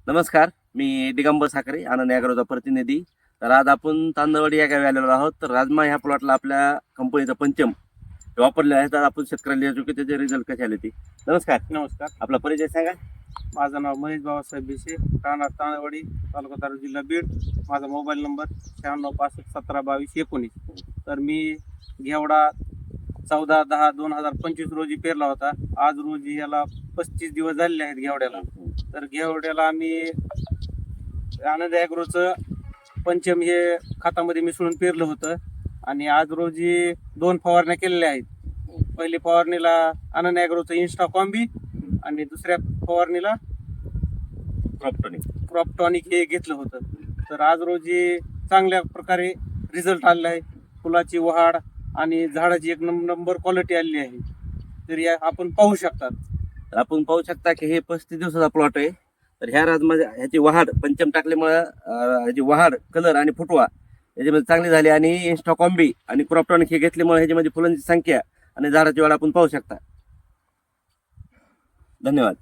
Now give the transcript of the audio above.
नमस्कार, मी दिगंबर साखरे, आनंद ॲग्रोचा प्रतिनिधी. तर आज आपण तांदळवाडी या गावी आलेलो आहोत. तर राजमा ह्या प्लॉटला आपल्या कंपनीचा पंचम वापरले आहे. तर आपण शेतकऱ्याला विचारू की त्याचे रिझल्ट कसे आले ते. नमस्कार. नमस्कार, आपला परिचय सांगा. माझं नाव महेश बाबासाहेब भिसे, राहणार तांदळवाडी, तालुका तारुड, जिल्हा बीड. माझा मोबाईल नंबर 9665172219. तर मी घेवडा 14/10/2025 रोजी पेरला होता. आज रोजी याला 35 दिवस झालेले आहेत घेवड्याला. तर घेवड्याला आम्ही आनंद ॲग्रोचं पंचम हे खतामध्ये मिसळून पेरलं होतं आणि आज रोजी 2 फवारण्या केलेल्या आहेत. पहिली फवारणीला आनंद ॲग्रोचं इन्स्टा कॉम्बी आणि दुसऱ्या फवारणीला क्रॉप टॉनिक हे घेतलं होतं. तर आज रोजी चांगल्या प्रकारे रिझल्ट आलेला आहे. फुलाची वाढ आणि झाडाची एक नंबर क्वालिटी आलेली आहे. तर या आपण पाहू शकतात. तर आपण पाहू शकता की हे 35 दिवसाचा प्लॉट आहे. तर ह्या राजमा ह्याची वाढ पंचम टाकल्यामुळे ह्याची वाढ, कलर आणि फुटवा याच्यामध्ये चांगली झाली आणि इन्स्टा कॉम्बी आणि क्रॉपटॉनिक हे घेतल्यामुळे ह्याच्यामध्ये फुलांची संख्या आणि झाडाची वाढ आपण पाहू शकता. धन्यवाद.